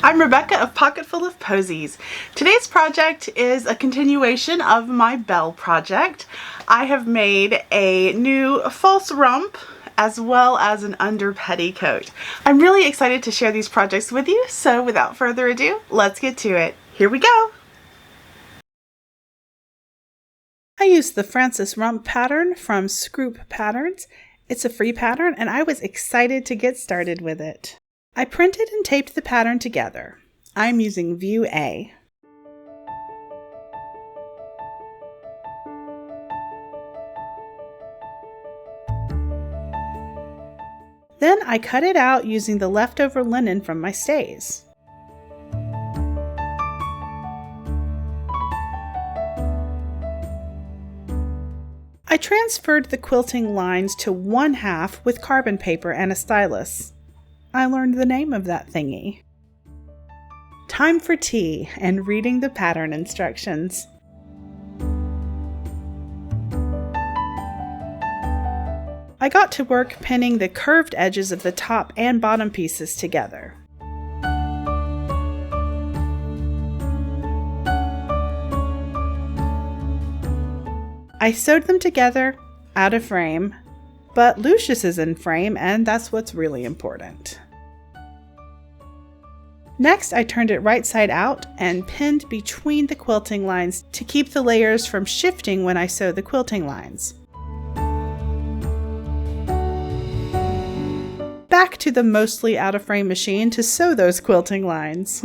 I'm Rebecca of Pocketful of Posies. Today's project is a continuation of my Belle project. I have made a new false rump as well as an under petticoat. I'm really excited to share these projects with you, so without further ado, let's get to it. Here we go! I used the Frances Rump pattern from Scroop Patterns. It's a free pattern and I was excited to get started with it. I printed and taped the pattern together. I'm using View A. Then I cut it out using the leftover linen from my stays. I transferred the quilting lines to 1/2 with carbon paper and a stylus. I learned the name of that thingy. Time for tea and reading the pattern instructions. I got to work pinning the curved edges of the top and bottom pieces together. I sewed them together out of frame, but Lucius is in frame and that's what's really important. Next, I turned it right side out and pinned between the quilting lines to keep the layers from shifting when I sew the quilting lines. Back to the mostly out of frame machine to sew those quilting lines.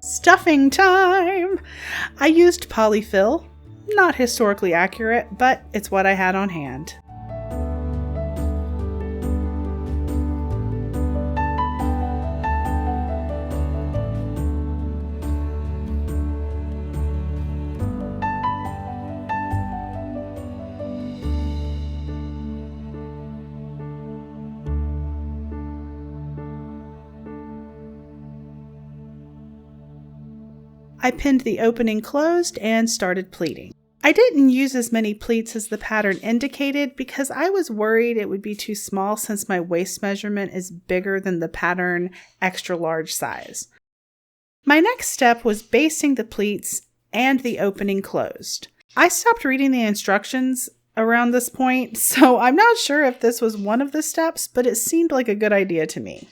Stuffing time! I used polyfill, not historically accurate, but it's what I had on hand. I pinned the opening closed and started pleating. I didn't use as many pleats as the pattern indicated because I was worried it would be too small since my waist measurement is bigger than the pattern extra large size. My next step was basting the pleats and the opening closed. I stopped reading the instructions around this point, so I'm not sure if this was one of the steps, but it seemed like a good idea to me.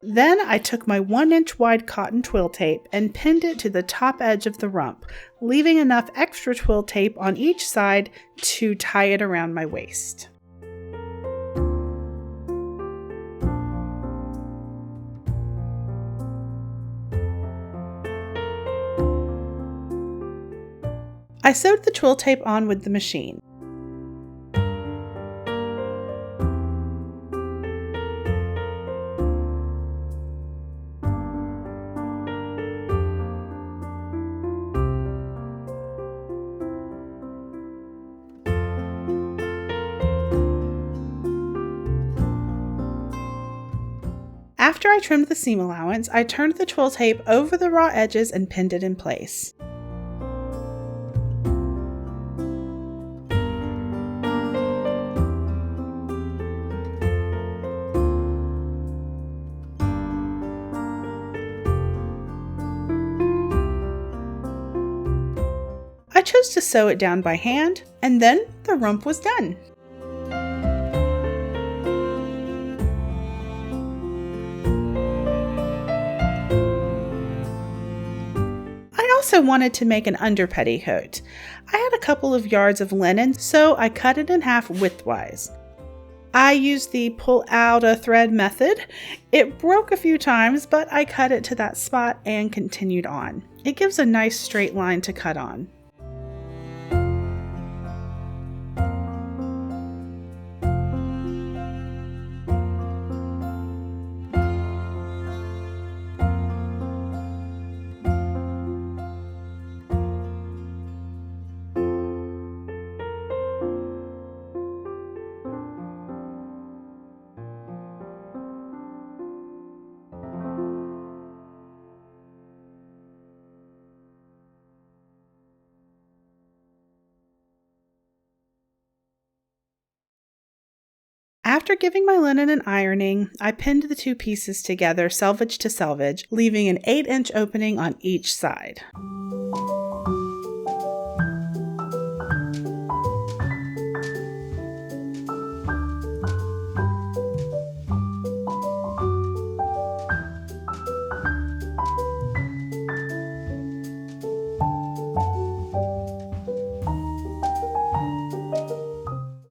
Then I took my 1-inch wide cotton twill tape and pinned it to the top edge of the rump, leaving enough extra twill tape on each side to tie it around my waist. I sewed the twill tape on with the machine. After I trimmed the seam allowance, I turned the twill tape over the raw edges and pinned it in place. I chose to sew it down by hand, and then the rump was done. I also wanted to make an under petticoat. I had a couple of yards of linen, so I cut it in half widthwise. I used the pull out a thread method. It broke a few times, but I cut it to that spot and continued on. It gives a nice straight line to cut on. After giving my linen an ironing, I pinned the two pieces together selvage to selvage, leaving an 8-inch opening on each side.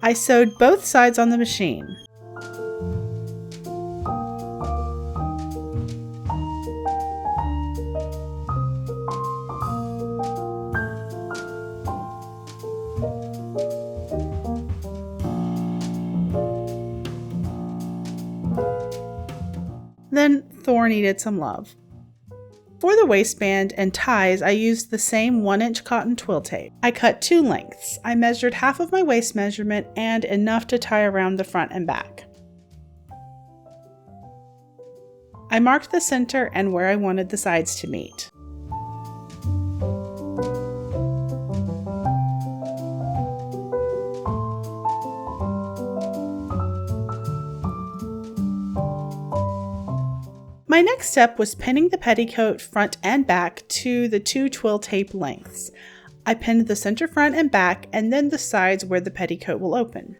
I sewed both sides on the machine. Then Thor needed some love. For the waistband and ties, I used the same 1-inch cotton twill tape. I cut 2 lengths. I measured half of my waist measurement and enough to tie around the front and back. I marked the center and where I wanted the sides to meet. My next step was pinning the petticoat front and back to the 2 twill tape lengths. I pinned the center front and back and then the sides where the petticoat will open.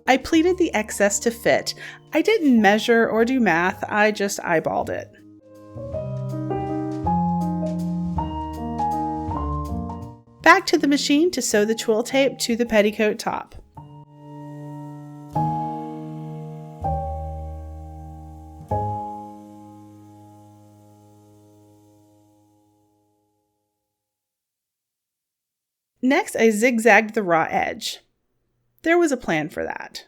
I pleated the excess to fit. I didn't measure or do math, I just eyeballed it. Back to the machine to sew the twill tape to the petticoat top. Next, I zigzagged the raw edge. There was a plan for that.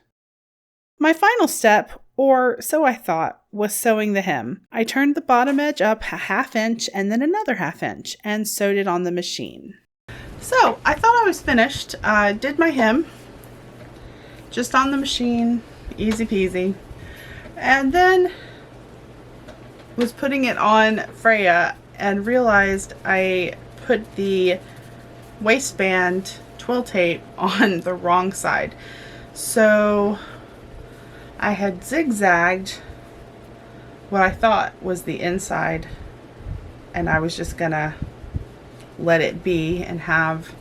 My final step, or so I thought, was sewing the hem. I turned the bottom edge up a 1/2 inch and then another 1/2 inch and sewed it on the machine. So I thought I was finished. I did my hem just on the machine, easy peasy, and then was putting it on Freya and realized I put the waistband twill tape on the wrong side. So I had zigzagged what I thought was the inside, and I was just gonna let it be and have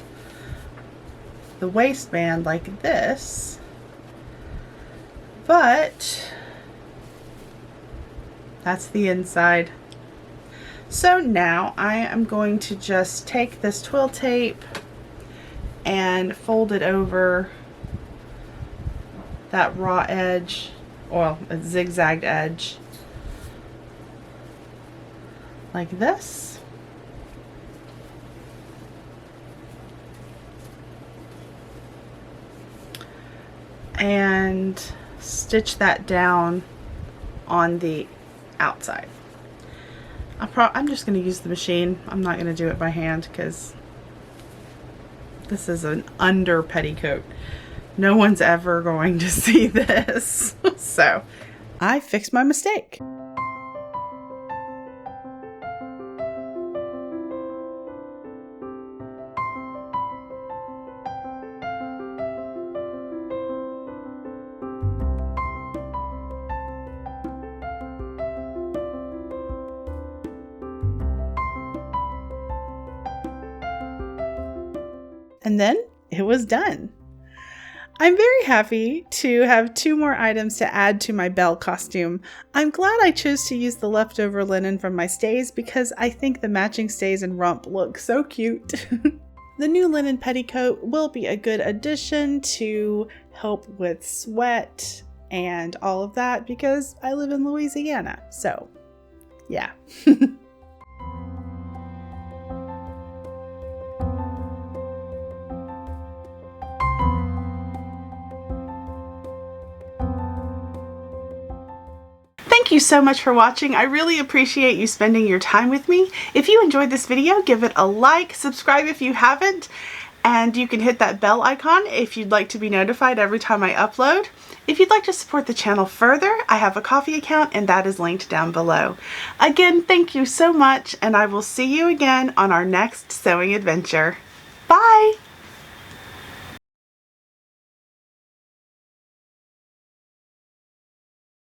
the waistband like this, but that's the inside. So now I am going to just take this twill tape and fold it over that raw edge, or a zigzagged edge, like this. And stitch that down on the outside. I'm just going to use the machine. I'm not going to do it by hand because this is an under petticoat. No one's ever going to see this. So I fixed my mistake. And then it was done. I'm very happy to have 2 more items to add to my Belle costume. I'm glad I chose to use the leftover linen from my stays because I think the matching stays and rump look so cute. The new linen petticoat will be a good addition to help with sweat and all of that because I live in Louisiana. So, yeah. so much for watching. I really appreciate you spending your time with me. If you enjoyed this video, give it a like, subscribe if you haven't, and you can hit that bell icon if you'd like to be notified every time I upload. If you'd like to support the channel further, I have a Ko-fi account and that is linked down below. Again, thank you so much, and I will see you again on our next sewing adventure. Bye!